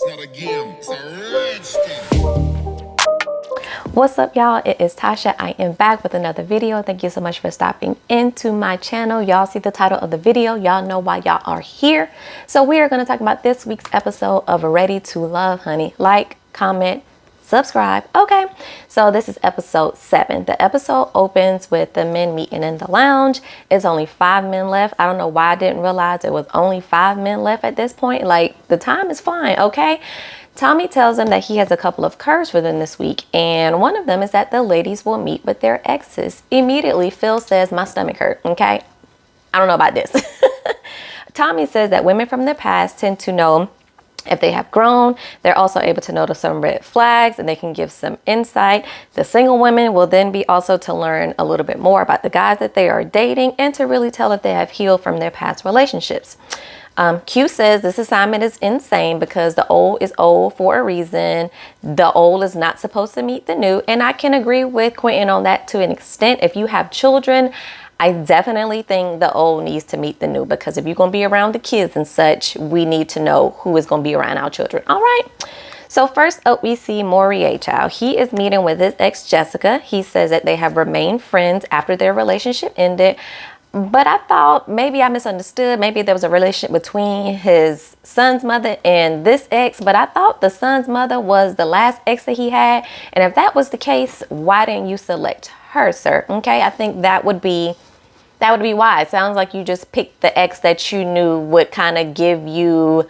not a game, it's a rich thing. What's up, y'all? It is Tasha. I am back with another video. Thank you so much for stopping into my channel. Y'all see the title of the video. Y'all know why y'all are here. So we are going to talk about this week's episode of Ready to Love, honey. Like, comment, subscribe. Okay, so this is episode 7. The episode opens with the men meeting in the lounge. It's only 5 men left. I don't know why I didn't realize it was only 5 men left at this point. Like, the time is flying, okay? Tommy tells them that he has a couple of curves for them this week, and one of them is that the ladies will meet with their exes. Immediately, Phil says, my stomach hurt, okay? I don't know about this. Tommy says that women from the past tend to know if they have grown. They're also able to notice some red flags and they can give some insight. The single women will then be also to learn a little bit more about the guys that they are dating and to really tell if they have healed from their past relationships. Q says this assignment is insane because the old is old for a reason. The old is not supposed to meet the new. And I can agree with Quentin on that to an extent. If you have children, I definitely think the old needs to meet the new, because if you're going to be around the kids and such, we need to know who is going to be around our children. All right. So first up, we see Morier, child. He is meeting with his ex, Jessica. He says that they have remained friends after their relationship ended. But I thought maybe I misunderstood. Maybe there was a relationship between his son's mother and this ex. But I thought the son's mother was the last ex that he had. And if that was the case, why didn't you select her, sir? Okay, I think that would be wise. Sounds like you just picked the ex that you knew would kind of give you,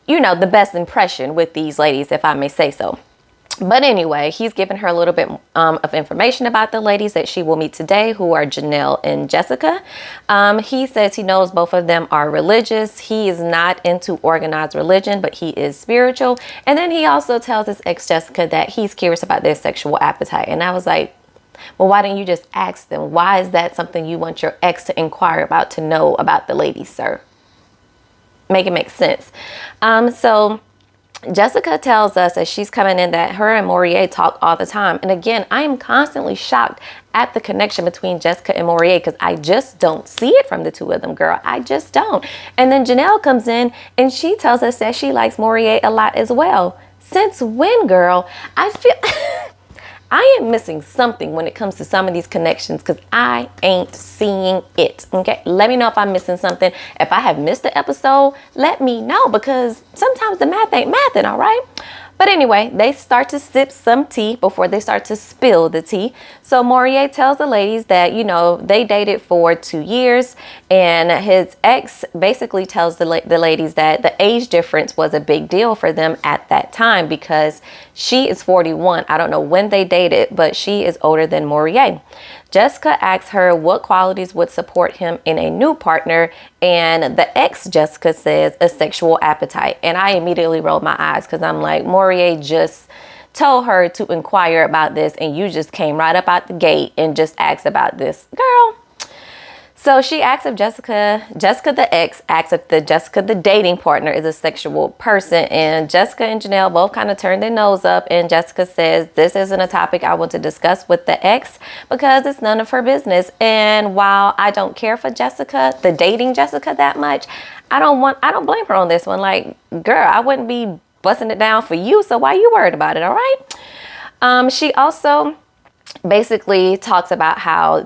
the best impression with these ladies, if I may say so. But anyway, he's given her a little bit of information about the ladies that she will meet today, who are Janelle and Jessica. He says he knows both of them are religious. He is not into organized religion, but he is spiritual. And then he also tells his ex, Jessica, that he's curious about their sexual appetite. And I was like, well, why didn't you just ask them? Why is that something you want your ex to inquire about, to know about the ladies, sir? Make it make sense. So Jessica tells us as she's coming in that her and Morier talk all the time. And again, I am constantly shocked at the connection between Jessica and Morier, because I just don't see it from the two of them, girl. I just don't. And then Janelle comes in and she tells us that she likes Morier a lot as well. Since when, girl? I feel I am missing something when it comes to some of these connections, because I ain't seeing it. Okay, let me know if I'm missing something. If I have missed the episode, let me know, because sometimes the math ain't mathing, all right? But anyway, they start to sip some tea before they start to spill the tea. So Morier tells the ladies that, they dated for 2 years, and his ex basically tells the ladies that the age difference was a big deal for them at that time, because she is 41. I don't know when they dated, but she is older than Morier. Jessica asks her what qualities would support him in a new partner, and the ex, Jessica, says a sexual appetite. And I immediately rolled my eyes, because I'm like, Morier just told her to inquire about this, and you just came right up out the gate and just asked about this, girl. So she asks if Jessica the ex asks if Jessica the dating partner is a sexual person, and Jessica and Janelle both kind of turn their nose up, and Jessica says this isn't a topic I want to discuss with the ex because it's none of her business. And while I don't care for Jessica, the dating Jessica, that much, I don't blame her on this one. Like, girl, I wouldn't be busting it down for you, so why you worried about it? All right. She also basically talks about how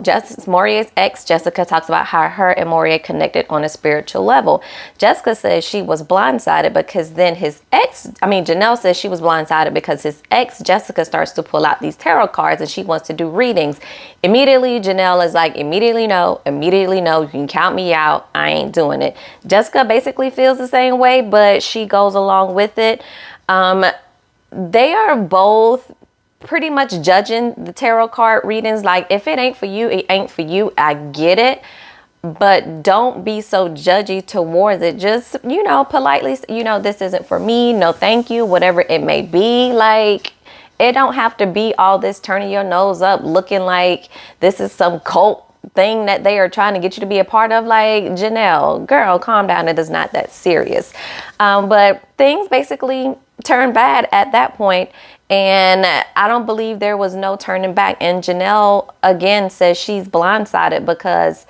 Morier's ex, Jessica, talks about how her and Morier connected on a spiritual level. Jessica says she was blindsided because then Janelle says she was blindsided because his ex, Jessica, starts to pull out these tarot cards and she wants to do readings. Immediately, Janelle is like, immediately no, you can count me out. I ain't doing it. Jessica basically feels the same way, but she goes along with it. They are both pretty much judging the tarot card readings. Like, if it ain't for you, it ain't for you. I get it, but don't be so judgy towards it. Just, politely, this isn't for me. No, thank you. Whatever it may be. Like, it don't have to be all this turning your nose up, looking like this is some cult thing that they are trying to get you to be a part of. Like, Janelle, girl, calm down. It is not that serious. But things basically turned bad at that point. And I don't believe there was no turning back. And Janelle, again, says she's blindsided because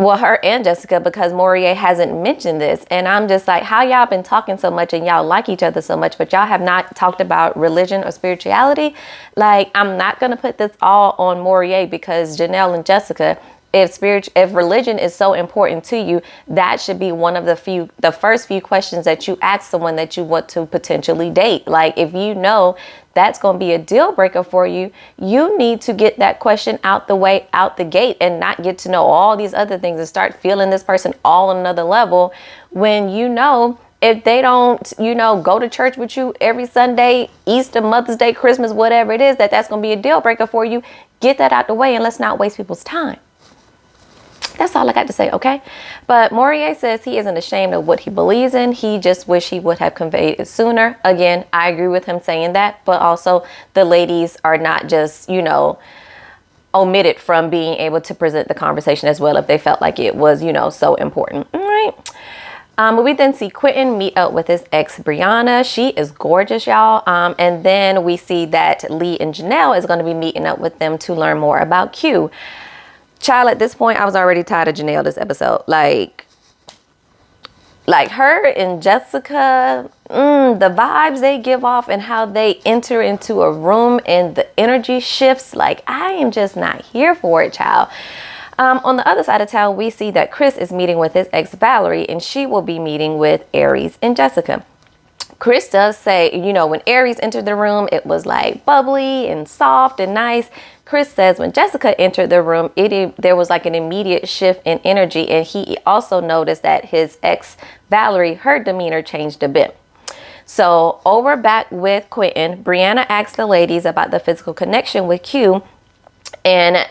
well, her and Jessica, because Morier hasn't mentioned this. And I'm just like, how y'all been talking so much and y'all like each other so much, but y'all have not talked about religion or spirituality? Like, I'm not going to put this all on Morier, because Janelle and Jessica, if religion is so important to you, that should be one of the first few questions that you ask someone that you want to potentially date. Like, if you know that's going to be a deal breaker for you, you need to get that question out the way, out the gate, and not get to know all these other things and start feeling this person all on another level, when you know, if they don't, go to church with you every Sunday, Easter, Mother's Day, Christmas, whatever it is, that's going to be a deal breaker for you. Get that out the way, and let's not waste people's time. That's all I got to say, okay? But Morier says he isn't ashamed of what he believes in. He just wish he would have conveyed it sooner. Again, I agree with him saying that, but also the ladies are not just, omitted from being able to present the conversation as well if they felt like it was, so important. All right. We then see Quentin meet up with his ex, Brianna. She is gorgeous, y'all. And then we see that Lee and Janelle is going to be meeting up with them to learn more about Q. Child, at this point, I was already tired of Janelle this episode. Like her and Jessica, the vibes they give off and how they enter into a room and the energy shifts. Like, I am just not here for it, child. On the other side of town, we see that Chris is meeting with his ex, Valerie, and she will be meeting with Aries and Jessica. Chris does say, when Aries entered the room, it was like bubbly and soft and nice. Chris says when Jessica entered the room, there was like an immediate shift in energy. And he also noticed that his ex, Valerie, her demeanor changed a bit. So over back with Quentin, Brianna asked the ladies about the physical connection with Q. And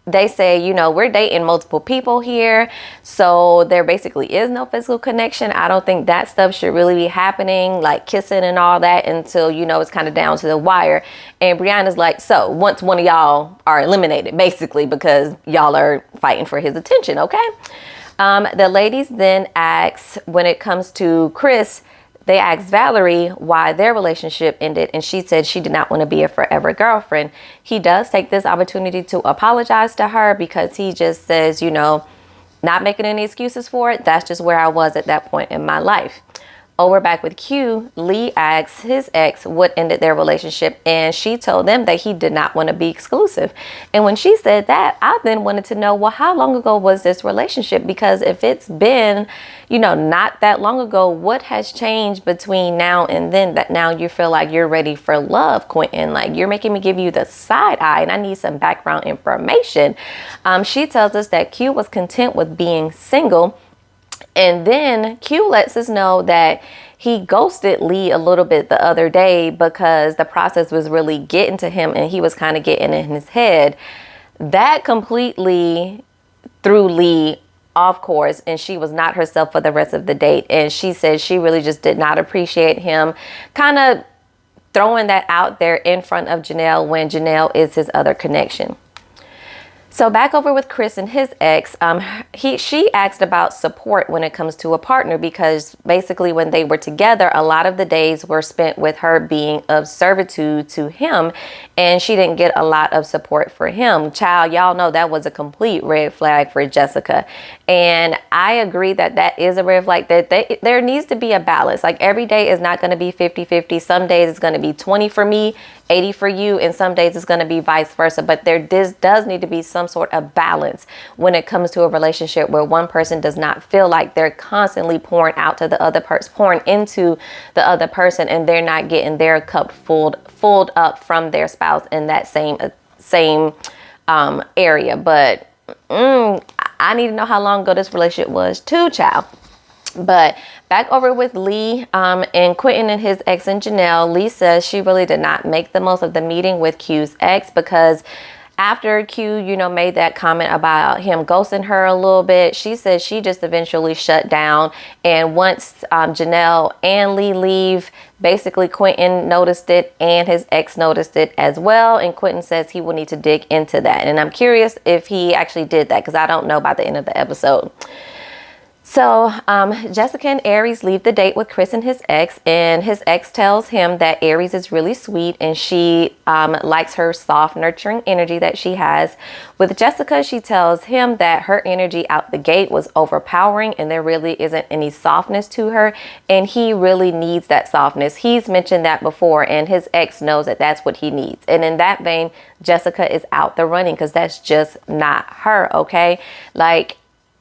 they say, we're dating multiple people here, so there basically is no physical connection. I don't think that stuff should really be happening, like kissing and all that, until, it's kind of down to the wire. And Brianna's like, so once one of y'all are eliminated, basically, because y'all are fighting for his attention, okay? The ladies then ask, when it comes to Chris, they asked Valerie why their relationship ended, and she said she did not want to be a forever girlfriend. He does take this opportunity to apologize to her, because he just says, not making any excuses for it. That's just where I was at that point in my life. Over back with Q, Lee asked his ex what ended their relationship, and she told them that he did not want to be exclusive. And when she said that, I then wanted to know, well, how long ago was this relationship? Because if it's been, not that long ago, what has changed between now and then that now you feel like you're ready for love, Quentin? Like, you're making me give you the side eye, and I need some background information. She tells us that Q was content with being single. And then Q lets us know that he ghosted Lee a little bit the other day because the process was really getting to him and he was kind of getting in his head. That completely threw Lee off course, and she was not herself for the rest of the date. And she said she really just did not appreciate him kind of throwing that out there in front of Janelle when Janelle is his other connection. So back over with Chris and his ex, she asked about support when it comes to a partner, because basically when they were together, a lot of the days were spent with her being of servitude to him, and she didn't get a lot of support for him. Child, y'all know that was a complete red flag for Jessica. And I agree that that is a red flag, that there needs to be a balance. Like, every day is not going to be 50-50. Some days it's going to be 20 for me, 80 for you, and some days it's going to be vice versa. But there does need to be some sort of balance when it comes to a relationship where one person does not feel like they're constantly pouring out to the other person, pouring into the other person, and they're not getting their cup filled up from their spouse in that same area. But I need to know how long ago this relationship was too, child. But back over with Lee and Quentin and his ex and Janelle, Lee says she really did not make the most of the meeting with Q's ex, because after Q, made that comment about him ghosting her a little bit, she said she just eventually shut down. And once Janelle and Lee leave, basically Quentin noticed it and his ex noticed it as well. And Quentin says he will need to dig into that. And I'm curious if he actually did that, because I don't know by the end of the episode. So Jessica and Aries leave the date with Chris and his ex tells him that Aries is really sweet and she likes her soft, nurturing energy that she has. With Jessica, she tells him that her energy out the gate was overpowering and there really isn't any softness to her, and he really needs that softness. He's mentioned that before, and his ex knows that that's what he needs. And in that vein, Jessica is out the running because that's just not her, okay?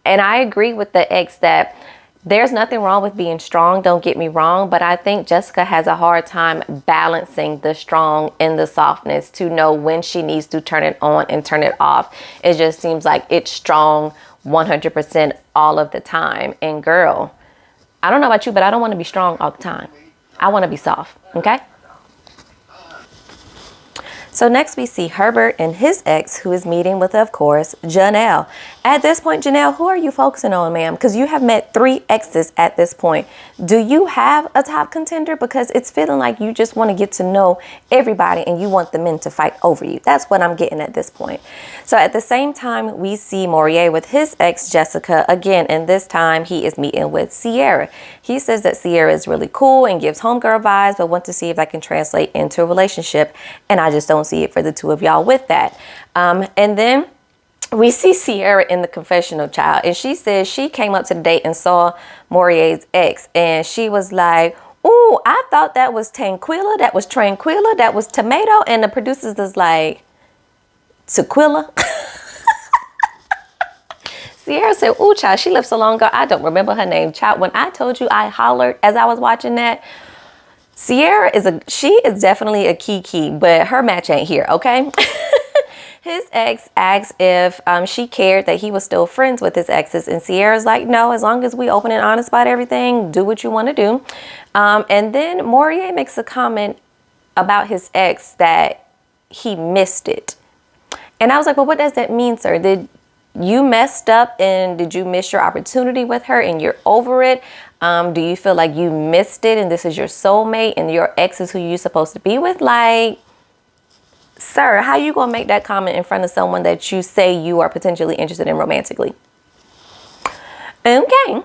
And I agree with the ex that there's nothing wrong with being strong, don't get me wrong, but I think Jessica has a hard time balancing the strong and the softness to know when she needs to turn it on and turn it off. It just seems like it's strong 100% all of the time. And girl, I don't know about you, but I don't want to be strong all the time. I want to be soft, okay? So next we see Herbert and his ex, who is meeting with, of course, Janelle. At this point, Janelle, who are you focusing on, ma'am? Because you have met 3 exes at this point. Do you have a top contender? Because it's feeling like you just want to get to know everybody and you want the men to fight over you. That's what I'm getting at this point. So at the same time, we see Morier with his ex, Jessica, again, and this time he is meeting with Sierra. He says that Sierra is really cool and gives homegirl vibes, but want to see if that can translate into a relationship. And I just don't see it for the two of y'all with that. And then we see Sierra in the confessional, child, and she says she came up to the date and saw Morier's ex, and she was like, "Ooh, I thought that was Tanquilla, that was Tranquilla, that was Tomato," and the producers was like, "Tequila." Sierra said, "Ooh, child, she lived so long ago, I don't remember her name, child." When I told you I hollered as I was watching that, Sierra she is definitely a Kiki, but her match ain't here, okay? His ex asked if she cared that he was still friends with his exes, and Sierra's like, "No, as long as we open and honest about everything, do what you want to do." And then Morier makes a comment about his ex that he missed it. And I was like, "Well, what does that mean, sir? Did you messed up and did you miss your opportunity with her and you're over it? Do you feel like you missed it and this is your soulmate and your ex is who you're supposed to be with?" Like, sir, how you gonna make that comment in front of someone that you say you are potentially interested in romantically? Okay.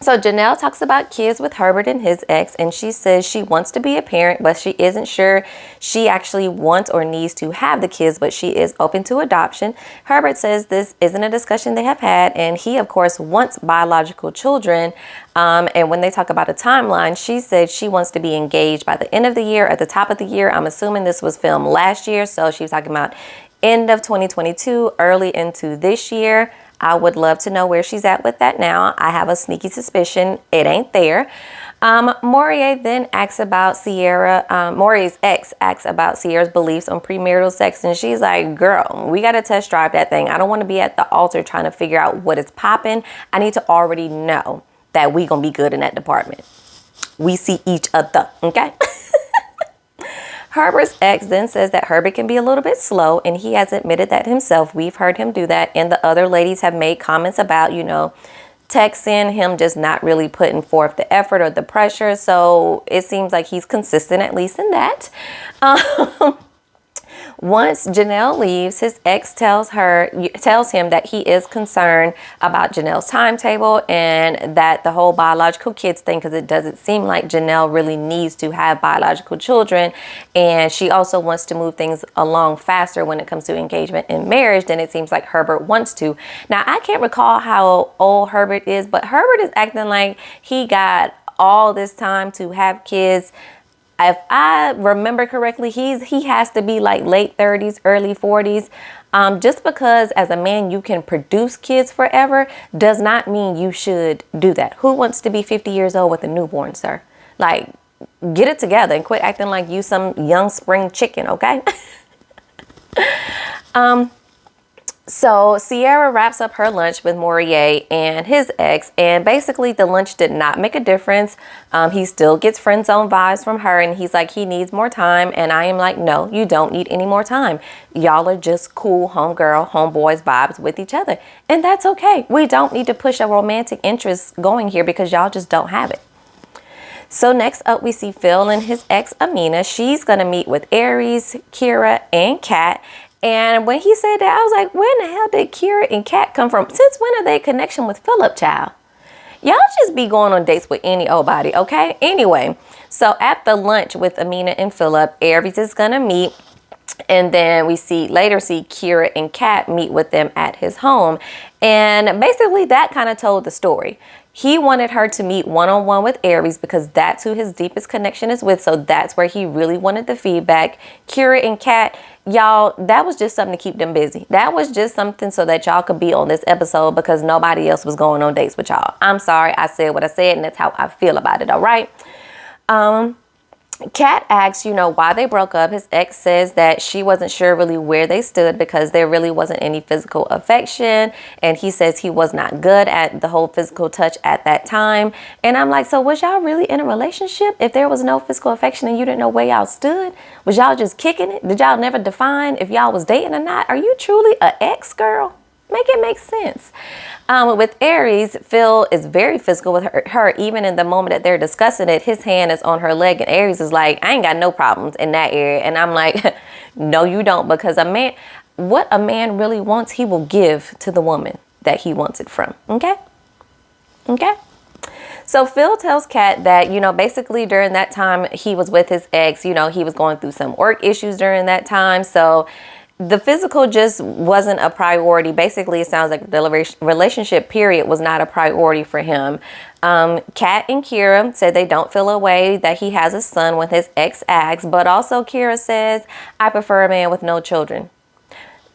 So Janelle talks about kids with Herbert and his ex, and she says she wants to be a parent, but she isn't sure she actually wants or needs to have the kids, but she is open to adoption. Herbert says this isn't a discussion they have had, and he, of course, wants biological children. And when they talk about a timeline, she said she wants to be engaged by the end of the year, at the top of the year. I'm assuming this was filmed last year, so she was talking about end of 2022, early into this year. I would love to know where she's at with that now. I have a sneaky suspicion it ain't there. Morier then asks about Sierra. Morier's ex asks about Sierra's beliefs on premarital sex, and she's like, "Girl, we got to test drive that thing. I don't want to be at the altar trying to figure out what is popping. I need to already know that we gonna be good in that department. We see each other, okay?" Herbert's ex then says that Herbert can be a little bit slow, and he has admitted that himself. We've heard him do that, and the other ladies have made comments about, texting him just not really putting forth the effort or the pressure. So it seems like he's consistent, at least in that. Once Janelle leaves, his ex tells him that he is concerned about Janelle's timetable and that the whole biological kids thing, because it doesn't seem like Janelle really needs to have biological children. And she also wants to move things along faster when it comes to engagement and marriage than it seems like Herbert wants to. Now, I can't recall how old Herbert is, but Herbert is acting like he got all this time to have kids. If I remember correctly, he has to be like late 30s, early 40s. Just because as a man you can produce kids forever does not mean you should do that. Who wants to be 50 years old with a newborn, sir? Like, get it together and quit acting like you some young spring chicken, okay? So Sierra wraps up her lunch with Morier and his ex, and basically the lunch did not make a difference. He still gets friend zone vibes from her, and he's like, he needs more time. And I am like, no, you don't need any more time. Y'all are just cool homegirl, homeboys vibes with each other. And that's okay. We don't need to push a romantic interest going here because y'all just don't have it. So next up, we see Phil and his ex, Amina. She's going to meet with Aries, Keyra, and Kat. And when he said that, I was like, where in the hell did Keyra and Kat come from? Since when are they in connection with Philip, child? Y'all just be going on dates with any old body, okay? Anyway, so at the lunch with Amina and Philip, Aries is gonna meet. And then we later see Keyra and Kat meet with them at his home. And basically that kind of told the story. He wanted her to meet one-on-one with Aries because that's who his deepest connection is with. So that's where he really wanted the feedback. Keyra and Kat, y'all, that was just something to keep them busy. That was just something so that y'all could be on this episode because nobody else was going on dates with y'all. I'm sorry, I said what I said, and that's how I feel about it, all right? Kat asks, why they broke up. His ex says that she wasn't sure really where they stood because there really wasn't any physical affection. And he says he was not good at the whole physical touch at that time. And I'm like, so was y'all really in a relationship if there was no physical affection and you didn't know where y'all stood? Was y'all just kicking it? Did y'all never define if y'all was dating or not? Are you truly an ex, girl? Make it make sense. With Aries, Phil is very physical with her. Even in the moment that they're discussing it, his hand is on her leg and Aries is like, I ain't got no problems in that area. And I'm like, no, you don't, because what a man really wants, he will give to the woman that he wants it from. Okay? So Phil tells Kat that, basically during that time he was with his ex, he was going through some work issues during that time. So the physical just wasn't a priority. Basically, it sounds like the relationship period was not a priority for him. Kat and Keyra said they don't feel a way that he has a son when his ex asks, but also Keyra says, I prefer a man with no children.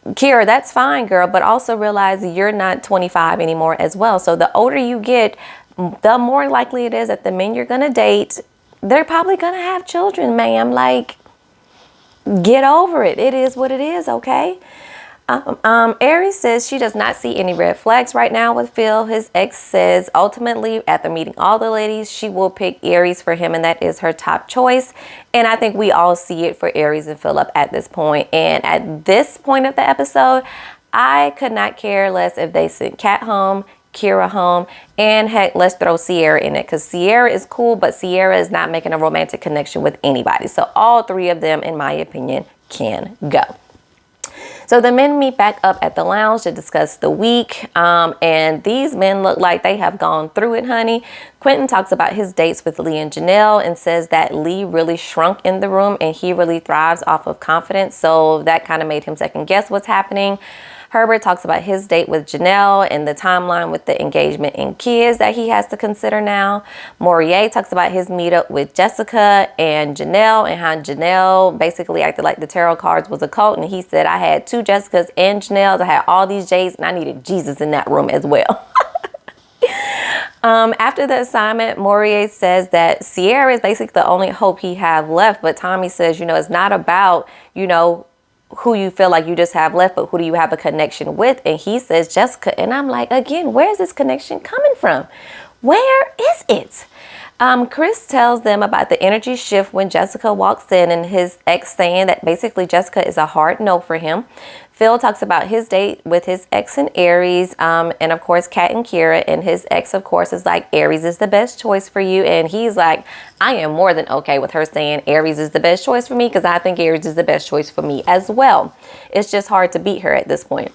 Keyra, that's fine, girl, but also realize you're not 25 anymore as well. So the older you get, the more likely it is that the men you're going to date, they're probably going to have children, ma'am. Like, get over it. It is what it is, okay? Aries says she does not see any red flags right now with Phil. His ex says ultimately after meeting all the ladies, she will pick Aries for him and that is her top choice. And I think we all see it for Aries and Philip at this point. And at this point of the episode, I could not care less if they sent Kat home, Keyra home, and heck, let's throw Sierra in it because Sierra is cool, but Sierra is not making a romantic connection with anybody. So all three of them, in my opinion, can go. So the men meet back up at the lounge to discuss the week. And these men look like they have gone through it, honey. Quentin talks about his dates with Lee and Janelle and says that Lee really shrunk in the room and he really thrives off of confidence. So that kind of made him second guess what's happening. Herbert talks about his date with Janelle and the timeline with the engagement and kids that he has to consider now. Morier talks about his meetup with Jessica and Janelle and how Janelle basically acted like the tarot cards was a cult. And he said, I had two Jessicas and Janelles. I had all these J's and I needed Jesus in that room as well. After the assignment, Morier says that Sierra is basically the only hope he have left. But Tommy says, it's not about, who you feel like you just have left, but who do you have a connection with? And he says Jessica. And I'm like, again, where's this connection coming from? Where is it? Chris tells them about the energy shift when Jessica walks in and his ex saying that basically Jessica is a hard no for him. Phil talks about his date with his ex and Aries, and of course Kat and Keyra, and his ex of course is like, Aries is the best choice for you. And he's like, I am more than okay with her saying Aries is the best choice for me because I think Aries is the best choice for me as well. It's just hard to beat her at this point.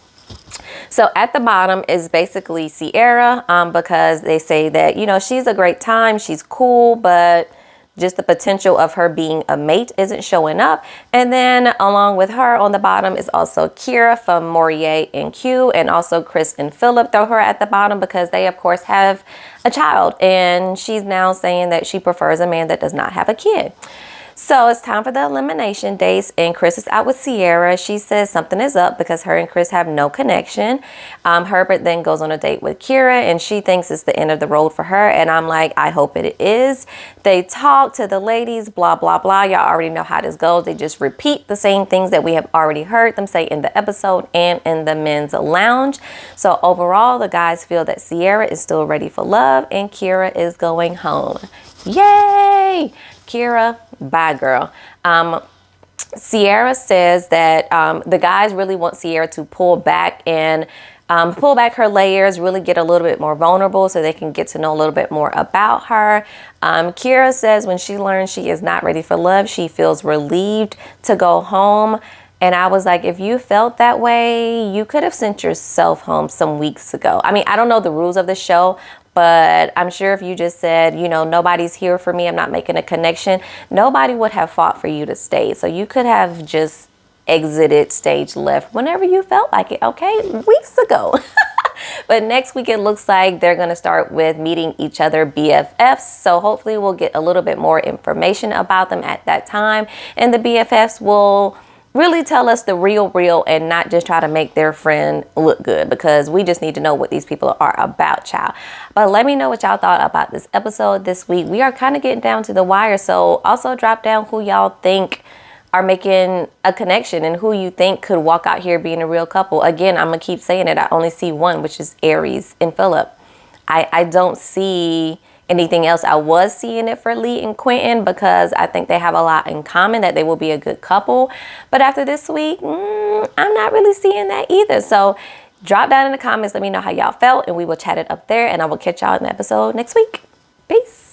So at the bottom is basically Sierra, because they say that, she's a great time. She's cool, but just the potential of her being a mate isn't showing up. And then along with her on the bottom is also Keyra from Morier and Q, and also Chris and Philip throw her at the bottom because they of course have a child. And she's now saying that she prefers a man that does not have a kid. So it's time for the elimination dates, and Chris is out with Sierra. She says something is up because her and Chris have no connection. Herbert then goes on a date with Keyra, and she thinks it's the end of the road for her. And I'm like, I hope it is. They talk to the ladies, blah, blah, blah. Y'all already know how this goes. They just repeat the same things that we have already heard them say in the episode and in the men's lounge. So overall, the guys feel that Sierra is still ready for love and Keyra is going home. Yay! Keyra, bye girl. Sierra says that the guys really want Sierra to pull back and pull back her layers, really get a little bit more vulnerable so they can get to know a little bit more about her. Keyra says when she learns she is not ready for love, she feels relieved to go home. And I was like, if you felt that way, you could have sent yourself home some weeks ago. I mean, I don't know the rules of the show, But I'm sure if you just said, you know, nobody's here for me, I'm not making a connection, nobody would have fought for you to stay. So you could have just exited stage left whenever you felt like it, okay, weeks ago. But next week, it looks like they're going to start with meeting each other BFFs. So hopefully we'll get a little bit more information about them at that time. And the BFFs will really tell us the real and not just try to make their friend look good, because we just need to know what these people are about, child. But let me know what y'all thought about this episode this week. We are kind of getting down to the wire. So also drop down who y'all think are making a connection and who you think could walk out here being a real couple. Again, I'm gonna keep saying it. I only see one, which is Aries and Philip. I don't see anything else. I was seeing it for Lee and Quentin because I think they have a lot in common, that they will be a good couple. But after this week, I'm not really seeing that either. So drop down in the comments. Let me know how y'all felt, and we will chat it up there. And I will catch y'all in the episode next week. Peace.